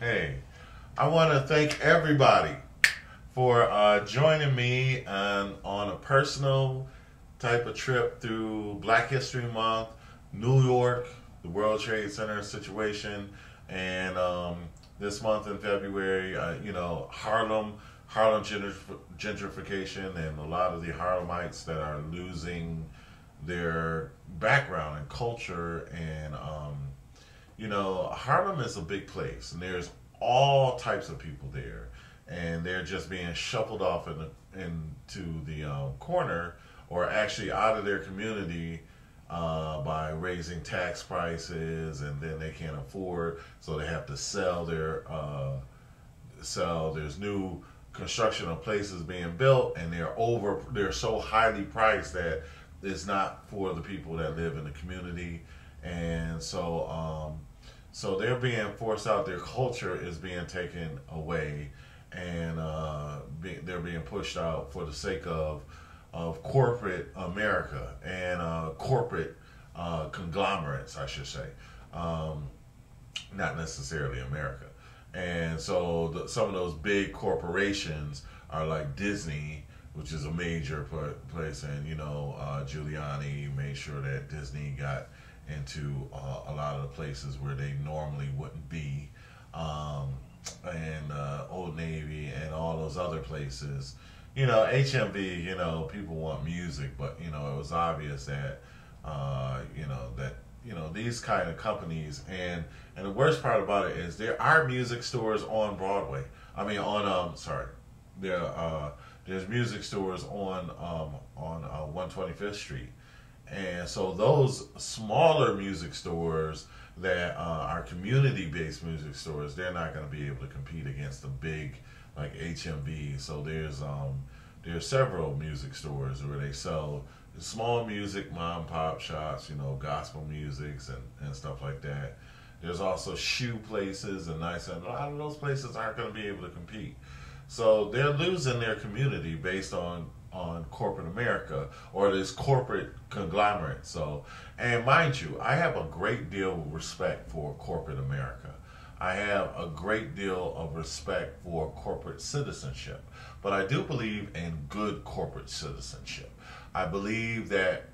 Hey, I want to thank everybody for joining me on a personal type of trip through Black History Month, New York, the World Trade Center situation, and this month in February, Harlem gentrification, and a lot of the Harlemites that are losing their background and culture and Harlem is a big place, and there's all types of people there, and they're just being shuffled off into the corner, or actually out of their community by raising tax prices, and then they can't afford, so they have to sell their sell. There's new construction of places being built, and they're so highly priced that it's not for the people that live in the community, and so they're being forced out. Their culture is being taken away, and they're being pushed out for the sake of corporate America and corporate conglomerates, I should say, not necessarily America. And so some of those big corporations are like Disney, which is a major place, and Giuliani made sure that Disney got into a lot of the places where they normally wouldn't be, and Old Navy and all those other places. HMV. People want music, but it was obvious that these kind of companies, and the worst part about it is there are music stores on Broadway. I mean, on there's music stores on 125th Street, and so those smaller music stores that are community-based music stores, they're not going to be able to compete against the big like HMV. So there's several music stores where they sell small music, mom and pop shops, gospel musics and stuff like that. There's also shoe places and a lot of those places aren't going to be able to compete. So they're losing their community based on corporate America, or this corporate conglomerate. So, and mind you, I have a great deal of respect for corporate America. I have a great deal of respect for corporate citizenship, but I do believe in good corporate citizenship. I believe that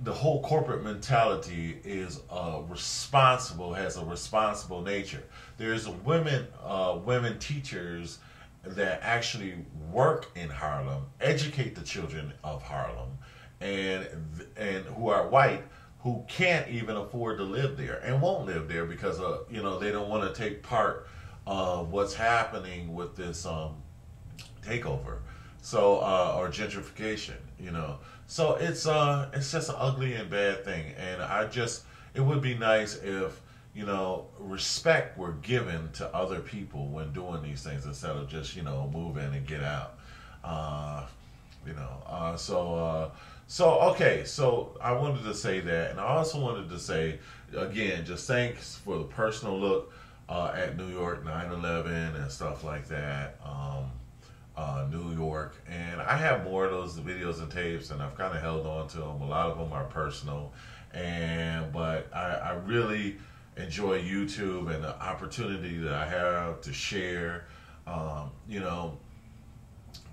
the whole corporate mentality is has a responsible nature. There's women teachers that actually work in Harlem, educate the children of Harlem, and who are white, who can't even afford to live there and won't live there because they don't want to take part of what's happening with this takeover, so or gentrification. So it's just an ugly and bad thing, and it would be nice if respect were given to other people when doing these things, instead of just move in and get out. Okay, so I wanted to say that, and I also wanted to say again, just thanks for the personal look at New York 9/11 and stuff like that. New York, and I have more of those videos and tapes, and I've kind of held on to them. A lot of them are personal, but I really enjoy YouTube and the opportunity that I have to share. I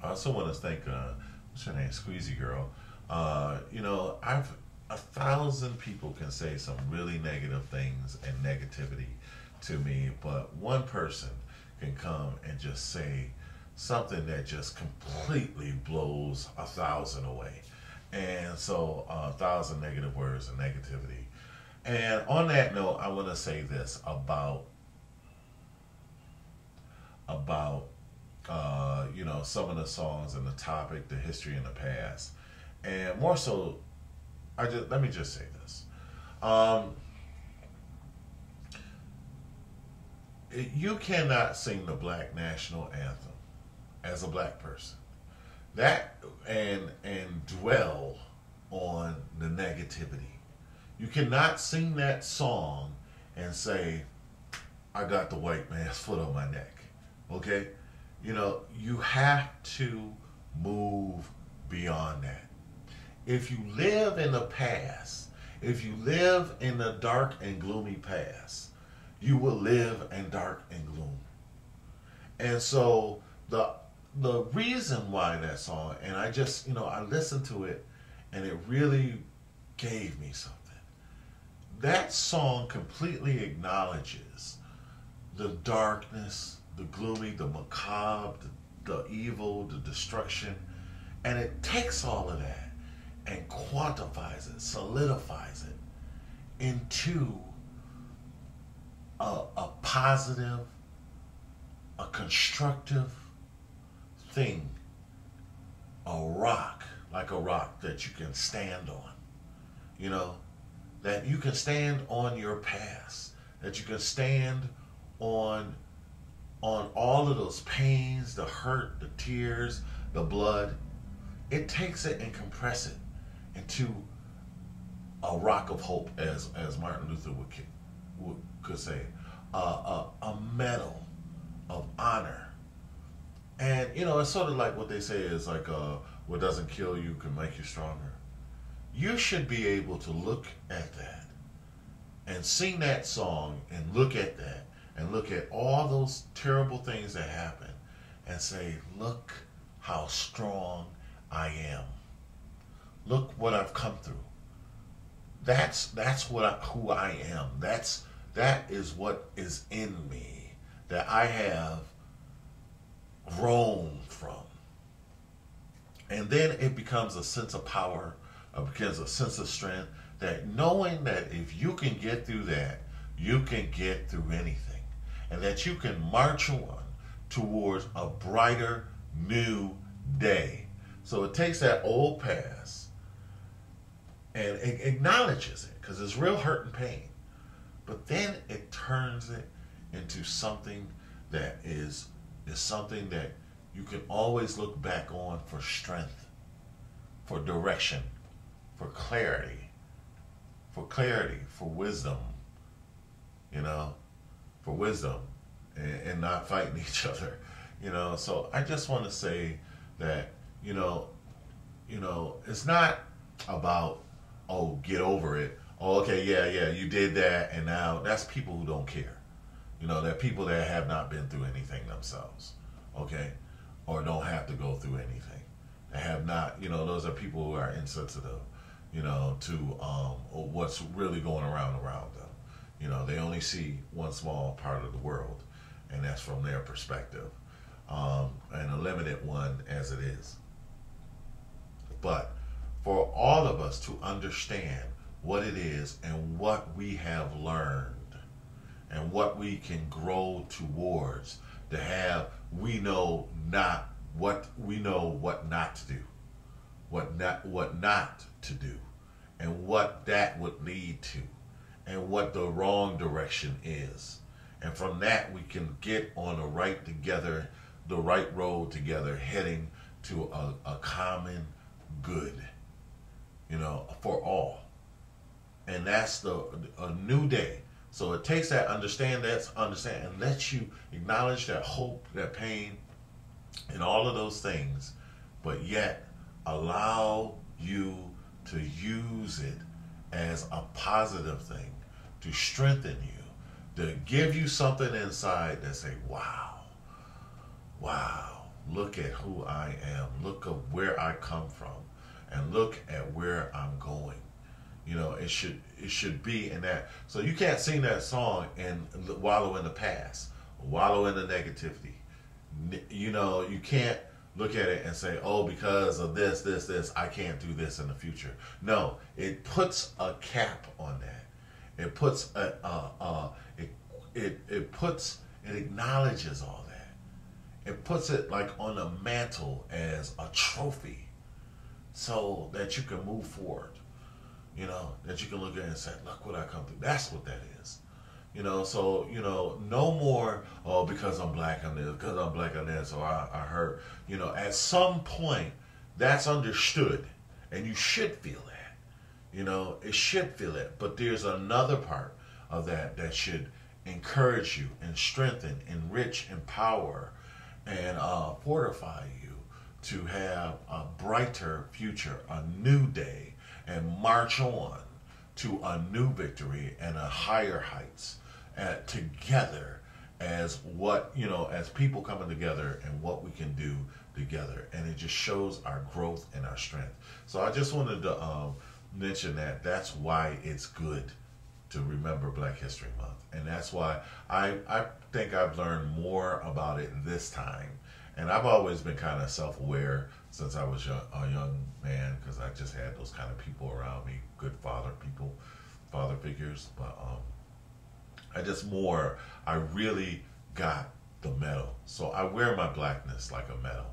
also want to thank what's her name, Squeezy Girl. I've 1,000 people can say some really negative things and negativity to me, but one person can come and just say something that just completely blows 1,000 away, and so 1,000 negative words and negativity. And on that note, I want to say this about some of the songs and the topic, the history in the past, and more so, let me just say this. You cannot sing the Black National Anthem as a black person, that and dwell on the negativity. You cannot sing that song and say, I got the white man's foot on my neck. Okay? You have to move beyond that. If you live in the past, if you live in the dark and gloomy past, you will live in dark and gloom. And so the reason why that song, and I just, I listened to it and it really gave me something. That song completely acknowledges the darkness, the gloomy, the macabre, the evil, the destruction, and it takes all of that and quantifies it, solidifies it into a positive, a constructive thing, like a rock that you can stand on, that you can stand on your past, that you can stand on all of those pains, the hurt, the tears, the blood. It takes it and compresses it into a rock of hope, as Martin Luther could say, a medal of honor. And it's sort of like what they say is like, what doesn't kill you can make you stronger. You should be able to look at that and sing that song and look at that and look at all those terrible things that happen and say, look how strong I am. Look what I've come through. That's who I am. That is what is in me, that I have grown from. And then it becomes a sense of power, it becomes a sense of strength, that knowing that if you can get through that, you can get through anything. And that you can march on towards a brighter new day. So it takes that old past and it acknowledges it, because it's real hurt and pain. But then it turns it into something that is something that you can always look back on for strength, for direction, for clarity, for wisdom, for wisdom, and not fighting each other, So I just want to say that, it's not about, oh, get over it. Oh, okay, yeah, you did that, and now that's people who don't care. They're people that have not been through anything themselves, okay, or don't have to go through anything. They have not, those are people who are insensitive, to what's really going around them. They only see one small part of the world, and that's from their perspective, and a limited one as it is. But for all of us to understand what it is and what we have learned and what we can grow towards, to have, we know what not to do, what not to do, and what that would lead to, and what the wrong direction is. And from that we can get on the right road together, heading to a common good, for all. And that's a new day. So it takes that understand, and lets you acknowledge that hope, that pain, and all of those things, but yet allow you to use it as a positive thing, to strengthen you, to give you something inside that say, wow, look at who I am, look at where I come from, and look at where I'm going. It should be in that. So you can't sing that song and wallow in the past, wallow in the negativity. You can't look at it and say, oh, because of this, I can't do this in the future. No, it puts a cap on that. It puts it acknowledges all that. It puts it like on a mantle as a trophy, so that you can move forward. That you can look at it and say, look what I come through. That's what that is. So, no more, oh, because I'm black on this, because I'm black on this, or I hurt. At some point, that's understood, and you should feel that. It should feel it. But there's another part of that should encourage you and strengthen, enrich, empower, and fortify you to have a brighter future, a new day, and march on to a new victory and a higher heights together as what, as people coming together and what we can do together. And it just shows our growth and our strength. So I just wanted to mention that that's why it's good to remember Black History Month. And that's why I think I've learned more about it this time. And I've always been kind of self-aware since I was a young man, because I just had those kind of people around me, good father figures. But I really got the medal. So I wear my blackness like a medal.